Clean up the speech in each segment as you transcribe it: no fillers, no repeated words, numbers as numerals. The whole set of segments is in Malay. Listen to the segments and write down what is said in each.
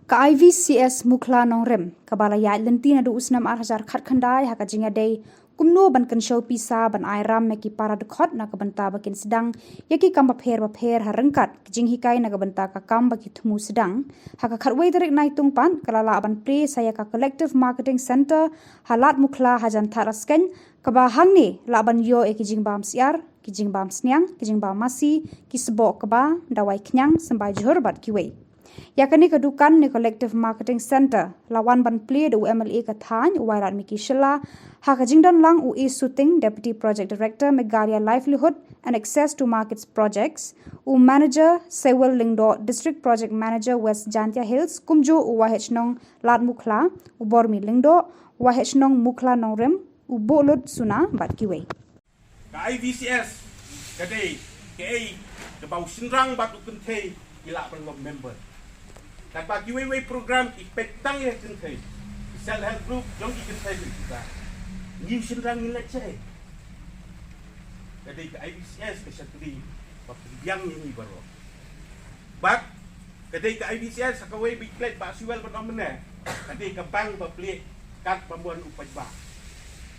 Ka IVCS mukla nongrem kabalaya lentina do usnam arhajar khat khandai haka jinga dei kumno ban kan show pisa ban airam meki para dekhot na kabanta bakin sedang yaki kamba pher harengkat jing hikai na kabanta ka kamba ki thumu sedang haka khatwei direk nai tung pan kalala ban pre saya ka collective marketing center halat mukla hajan tharasken kaba hangni laban yo eki jing bam siar ki jing bam sniang ki jing bam masi ki sebo kaba dawai knyang sambai johor bat kiwei yakani kedukan ni collective marketing center lawan ban play do MLA kathan wairat miki shela haka jingdan lang u shooting deputy project director Megaria livelihood and access to markets projects u manager Sewell Lingdo district project manager West Jantia Hills kumjo u wahnong lat mukla u bormi Lingdo wahnong mukla nongrem u bolot suna batkiwe ka IVCS kadai ke bau sinrang batu kentei ila ban member kat bagi way program ipetang ya kentei self help group jong kentei kita ni sinrang ni leceh kadai ka IVCS ke satri yang ni baru bak kadai ka IVCS sakawai big plate ba siwel ban amne kadai ka bang ba plate kat pambuan upai ba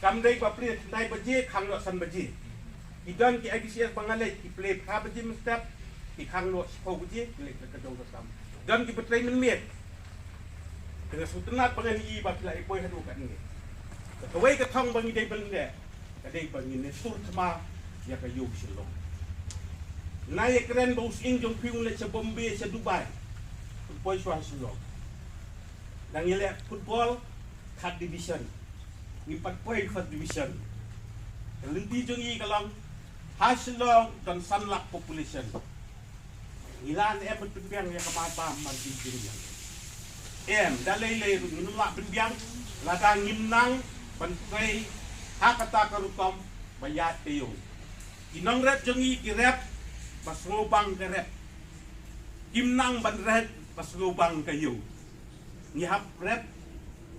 kamdai ba plate nai baje khang lo san baje idan ki IVCS bangalai ki plate ka baje mestap ki khang lo spo baje lek ka dong sam dan ki betray menmiet dengan sutenat pengani ba pila ipoi hadu kat ni kawai ka thong bangi dei bende kadai bangi ne sur thma ya ka yug silong nai kren bos ing jong piung le cha Bombay cha Dubai poi swa silong nang yele football third division ni pat poi first division lenti jong i kalang hasilong dan sanlak population ilan berbiang ya kemapa margi dirinya dalai le nulak berbiang ladang ngimnang pantai hakata karutom bayat teyo inong rep jongi kirep pas ngobang kerep ngimnang ban rep pas ngobang kayo ngihap rep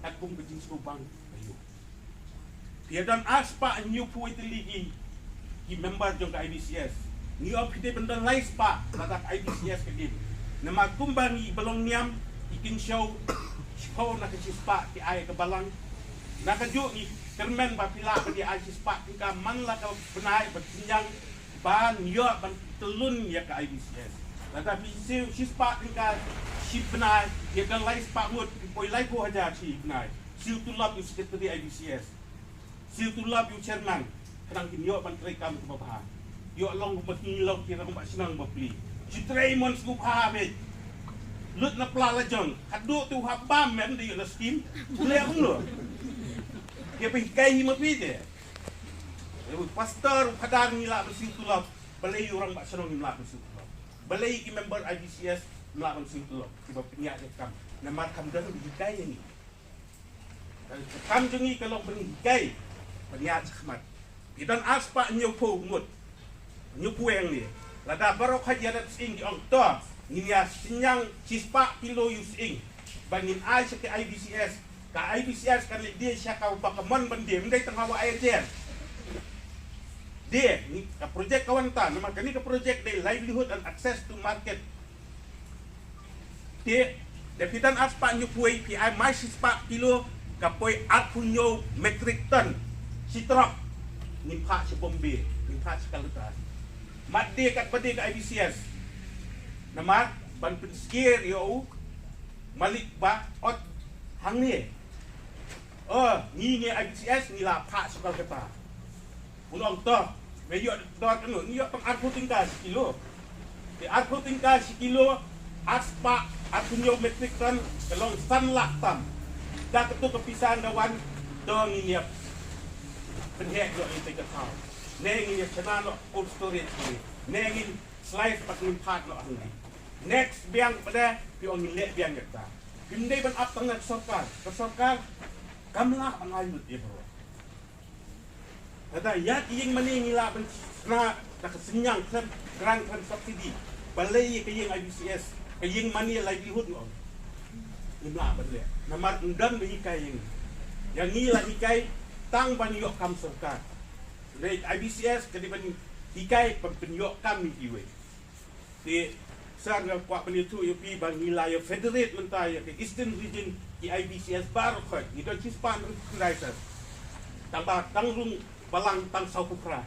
akum kejing ngobang kayo tiadan aspa new puit ligi ki member jong ka IVCS ni opite benda lais pa ladak IVCS kedim nama kumbangi balong niam ikin show na kispa ti ay ke balang nakaju ni kermen ba pila ba di ay kispa ka man la ka benai bersinjang ban yo ban telun ya ka IVCS ladak kispa ka si benai ya kan lais pa mut poi lai ko haja si benai sil tulap yu secretary IVCS sil tulap yu chairman kadang kinyo ban trai kam ke babahan yo long bakilong kira ko sinang bapli si Raymond Skupha be lut na plala jong kadu tu habam mem di la skim ule ulo dia pe kai ma pide pastor kadang nila bersih tulap balai orang bak senong nila bersih tulap balai ki member IVCS nila bersih tulap sebab penyak dia kam nama kam dah di kai ni kam jengi kalau beri kai penyak khmat idan aspa nyopo mut nyupueng ni lada barok haja dat sing di ong to niya sinyang cispa kilo using bangin ai sa IVCS ka IVCS kan dia siya ka bakamon bande mendai tengah wa air jen dia ni ka project kawanta nama kani ka project de livelihood and access to market dia depitan aspa nyupuei pi ai mai cispa kilo ka poi at punyo metric ton sitrok ni pa si Bombay ni pa si Kalutas Mati kat pati ka IVCS nama ban penskir yo malik ba ot hang ni ni IVCS ni la pha sukal kata ulong to me yo dot anu ni yo tong arpu tingkas kilo di arpu tingkas kilo aspa atunyo metric ton kelong sanlak tam da ketu kepisan dawan dong ni penhek yo itu kata nengi chana no old storage ni nengi slice pat nim part no ahli next biang pada piong le biang kita pimdai ban up tangna sarkar kamla bangai lut ye bro ada ya ing mani ngila ban na tak senyang kan subsidi balai ke ing IVCS ke ing mani livelihood no ngila ban le namar undang bi kai yang ngila ikai tang ban yok kam sarkar dari IVCS kadiban hikai penyok kami iwe di Sar nga kwa panitu yo pi bang nilai federate mentaya ke Eastern Region ki IBCS baru khoi ni don chispan kulai sar tambah tangrung balang tang sau kupra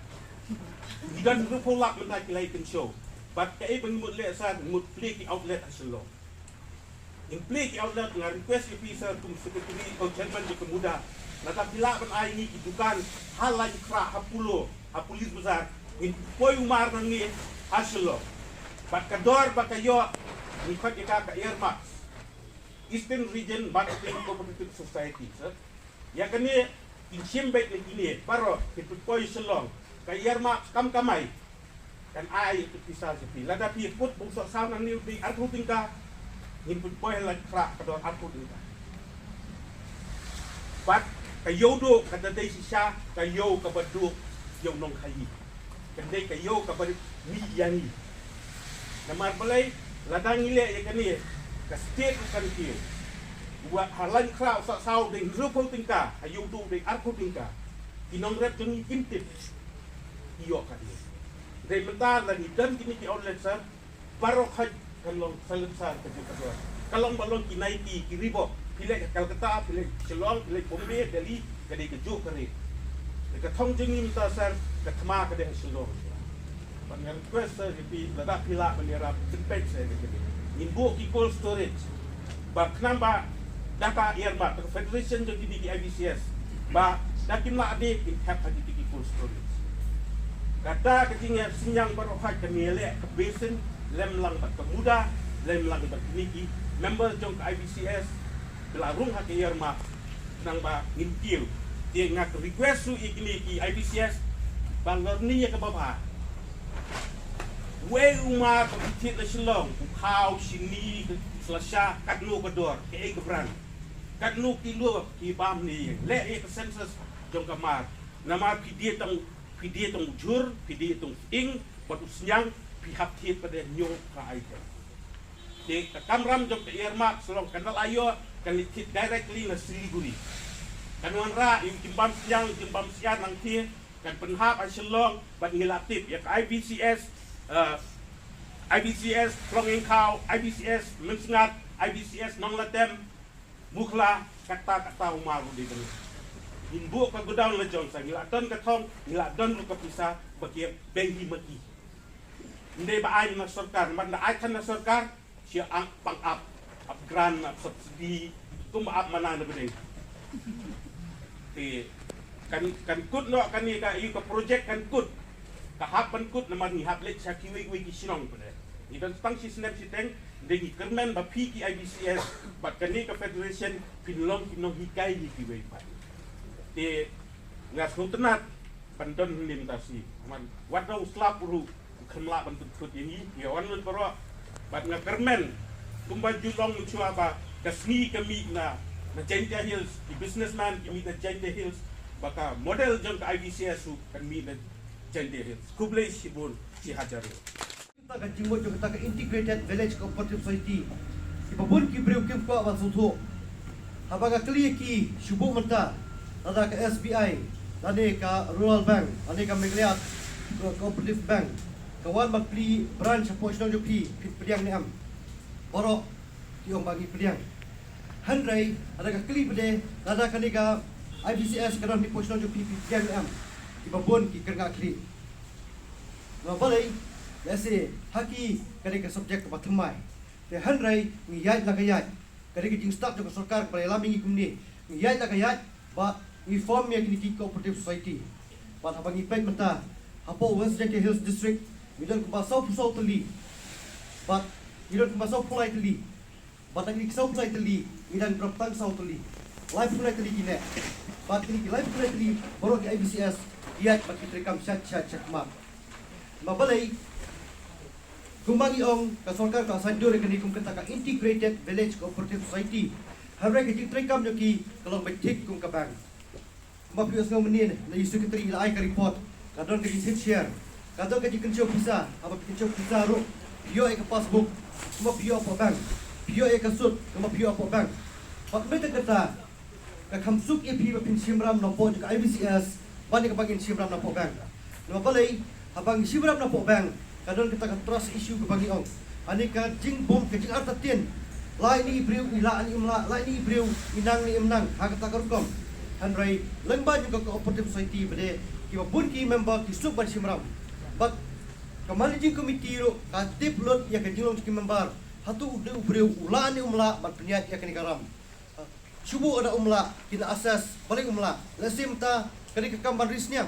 ni don rupolak mentaya ki lai ken show but ke bang mut le sar mut play ki outlet aslo in play ki outlet nga request yo pi sar kum secretary o chairman di kemuda nata pila ban ai ni ki dukan hal lai kra hapulo hapulis besar in poi umar nang ni aslo Bat kador bakayo ni kot ika ka Irma Eastern Region Marketing Cooperative Society sir. Ya kani insimbek ni kini paro pitpoy selong ka Irma kam kamay kan ay itu pisah sepi. Lada pi put bungso saw nang ni di arku tingka ni pitpoy la kra kador arku tingka. Bat kayo do kada dai sisa kayo ka badu yo nong khayi. Kendai kayo ka badu mi yani. Namar balai ladang ile ya kani ka state kan ki buat halan krau sa sau ding rupo tingka ayu tu ding arko tingka inong ret jeng intip iyo ka dia dei mentar lagi dan kini ki outlet sar baro khaj kalong salensar ka juga kalong balong ki naiki ki ribo pile Calcutta pile Shillong pile Bombay Delhi ka dei ka jo ka re ka thong jeng ni mentar sar ka thma ka dei Shillong Pangan request di lada pila menira tempet saya begini. Imbu ki cold storage. Bak namba data Irma Federation jadi di IBCS. Ba dakim la ade in have adi di cold storage. Kata ketingnya sinyang baru hak kemile ke basin lem lang bat kemuda lem lang bat niki member jong ke IBCS belarung hak Irma nang ba ngintil dia ngak request su ikini ki IBCS balor ni ya ke bawah Wei umar pagkitit na silong, ukaw, sini, selasya, kadno kador, ke gebran. Kadno kilo, kibam ni, le ke census jong kamar. Nama pidi tong jur, pidi tong ing, batu senyang, pihak tit pada nyo ka aida. De kamram jong ke Irma selong kanal ayo, kan litit directly na Siliguri. Kanuan ra, yung timbam siang nang ti, kan penhap ay silong, bat ngilatip, ya ka IBCS, IBCS Klonging Kau, IBCS Mensengat, IBCS Nonglatem, Mukla, kata umaru di sini. Imbu ka godown le jong sang ila don ka thong, ila don lu ka pisa bagi bengi mati. Inde ba ay na sarkar, man na ay kan na sarkar, siya ang pang up grant up subsidy, tumaap manana bedeng. Kan kut no kan ni ka yu ka project kan kut. Kahapan kut naman ni haplet sa kiwi ki sinong pada. Idan stang si snap si teng dengi kermen ba piki IBCS bat kani ka federation pinlong hikai ni kiwi pa. Te ngas hutenat pandon lintasi. Man wadau slap ru kemla bantut kut ini ya wan mun baro bat nga kermen kumba julong chua ba kasni kami na Jente Hills di businessman kami na Jente Hills baka model jong ka IBCS su kami na Jente Hills. Kublai Sibun si Hajar. Kita kan jimbo jo kita integrated village cooperative society. Ibabun ki breu kim ko ba sutho. Habaga kli ki shubu menta. Ada ka SBI, ane ka Rural Bank, ane ka Megliat Cooperative Bank. Kawan magpli branch sa Poisno jo pi priang ni am. Boro ki om bagi priang. Handrai ada ka kli pede, ada ka ni ka IBCS kanon ni Poisno jo pi priang ni am. Ibabun ki kerga kli. No balai lese haki kare ka subject ba thmai. Te handrai ni yai la ka yai. Kare ki jing start jo ka sarkar pa lami ngi kumni. Ni yai la ka yai ba ni form ya kini cooperative society. Ba thabangi pek menta. Hapo West Jente Hills district midon ka sau pusau teli. Ba midon ka sau pulai teli. Ba tangi sau pulai teli midon propang sau teli. Live pulai teli kine. Ba kini live pulai teli baru ke IBCS ia bagi rekam chat mak. Mabalai kumbangi ong ka sarkar ka sandur kini kum kata ka integrated village cooperative society. Harap kita rekam joki kalau betik kum ka bang. Mapios ngom menin na isu kitri ila ai ka report. Kadon ka hit share. Kadon ka jikin pisa, apa jikin pisa ro. Pio ek passbook, kuma pio apa bank. Pio ek sut, kuma pio apa bank. Pak meta kata ka khamsuk ye phi ba pin simram no po ka IBCS bani ka bagin simram na po bank. No balai habang simram na po bank kadon kita ka trust issue ka bagi ong. anika jing bom ke jing arta tien lai ni ibriu ila ani umla lai ni ibriu inang ni imnang hakata karukom hanrai lengba juga cooperative society bade ki bun ki member ki suk ban simram but ka managing committee ro ka tip lot ya ka jilong ki member hatu ude ibriu ula ani umla bat peniat ya kani karam subuh ada umla kina asas balik umla lasim ta kani ka kamban risnyang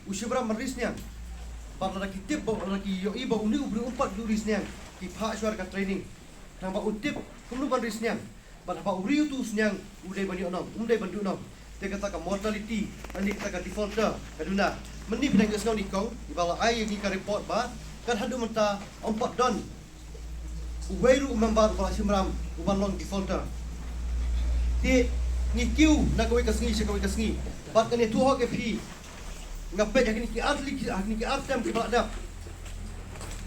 usibram risnyang bat laki tip ba laki yo iba uni ibriu umpat du risnyang ki pha suar ka training nang ba utip kumlu ban risnyang bat ba uriu tu snyang udai bani onong umdai bandu onong dia kata ka mortality ani kata ka defaulter kaduna meni bidang gesau ni kong ibala ai ni ka report ba kan hadu menta ompat don uweiru member bala simram uban long defaulter ti ni kiu na kowe ka sngi kowe ka sngi bat kan tu ho ke phi ngape jak ni ki atli ki atam ki badap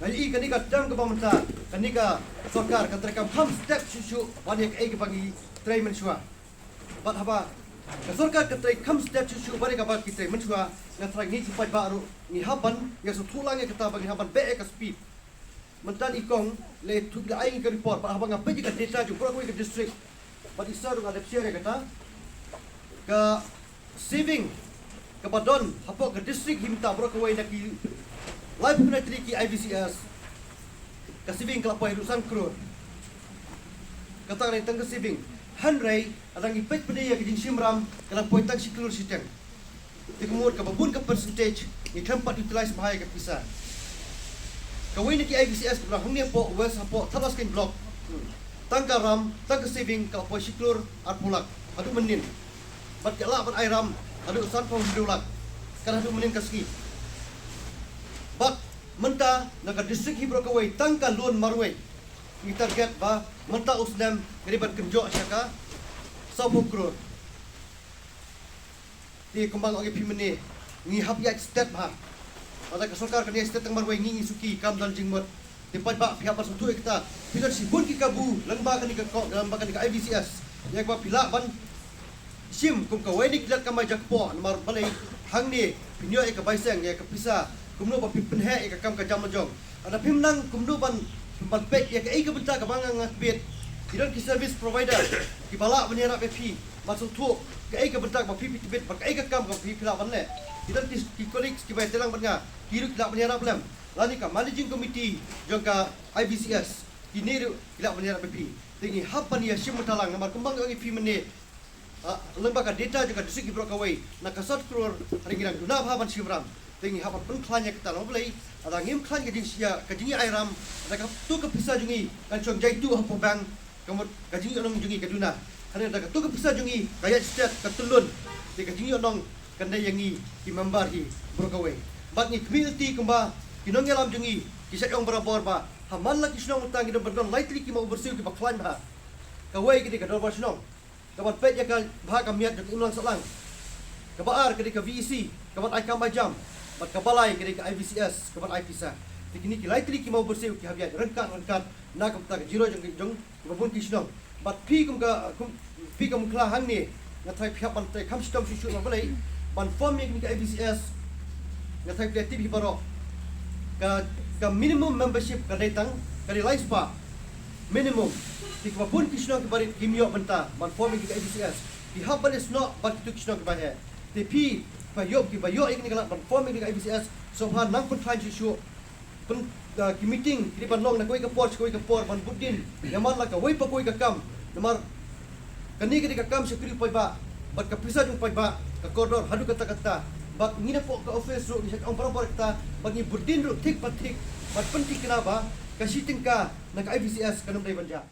ngai kan ni ka dam ka pamenta kan ni ka sarkar ka terekam ham step susu bani ka ai ka bagi trai mensua bat haba Kasorka katrai kam step susu bari ka bak kitrai menchua ngatrai ni sipai baru ni haban ya so tulang ya kata bagi haban be ka speed mentan ikong le tu ga ai ka report ba habang apa juga data ju pro ka district ba isar ga lepsia kata ka saving ka badon hapo ka district himta bro ka wai na ki life penalty ki IVCS ka saving ka pai rusan crore kata ni tang ka saving hanrai adang ipet pede ya kijing simram kala pointang siklur siteng tikmur ka babun ka percentage ni tempat utilize bahaya ka pisa kawai ni ki IVCS ka hangnya po west hapo talas kin block tangkaram tang saving ka po siklur at pulak adu menin bat kala bat airam adu san po hidulak kana adu menin kaski bat menta naga district hibro kawai tangka lon marwai ni target ba menta usnam garibat kenjo syaka 10 crore di kembang agi pimene ni hab ya step ha ada ka sarkar kan step tang marwai ngi suki kam dan jingmot di pa pihak pas tu kita bila sibun ki kabu lengba kan ka lengba kan ka IVCS ya ba pila ban sim kum ka wai ni kilat kamai jakpo mar balai hang ni pinyo e ka baiseng ya ka pisa kumno ba pipenhe e ka kam ka jam jong ada pimnang kumno ban pek ya ka ai ka benta ka bangang ngatbet tidak ki service provider ki bala banyara PP masuk tu ke ai ka bentak ba PP tibet ba ai ka kam ka PP la banle tidak ki colleagues ki bai telang banga ki ru la banyara blam lani ka managing committee jongka IVCS ki ni ru la banyara PP tingi hapan ya sim talang namar kembang ngi PP mene lembaga data juga disik ki brokawai na ka 1 crore ringgirang duna haban simram tingi hapan pun klanya kita lo boleh ada ngim klan ke jinsia ke jingi airam ada ka tu ke pisa jungi kan chong jai tu hapo bang kamu kajing onong jungi kaduna hanya ada tu ke pisa jungi kaya stat katulun di kajing onong kanda yangi ki member hi brokawai bat ni community kemba kinong yalam jungi kisah yang berabor ba hamal la kisnong utang kita berdon lightly ki mau bersih ki baklan ba kawai ki kador basnong kabat pet ya ka bah kamiat jok ulang salang kabar ke VEC kabat ai kam jam bat kabalai ke IVCS kabat IPSA tikini ki lightly ki mau bersih ki habiat rengkat na kam ta jiro jong babun kisnong bat pi kum kla hang ni ngatai pihak ban tai kam stom susu ma balai ban form ni ki IVCS ngatai kreatif hi baro ka minimum membership ka datang ka life pa minimum di babun kisnong ki bari kimyo benta ban form ni ki IVCS di haban is not bat tu kisnong ki bahe tapi bayok ini kalau perform ini IVCS sohan nang pun try susu pun ki meeting di panlong na koi ka por ban budin yaman la ka wei pa koi ka kam namar kani ka kam security pai ba bat ka pisa jung pai ba ka koridor hadu kata bat ngina po ka office ro ni ang parang kita bat ni budin ro tik patik bat penting kenapa ka sitting ka na ka IVCS kanum dai banja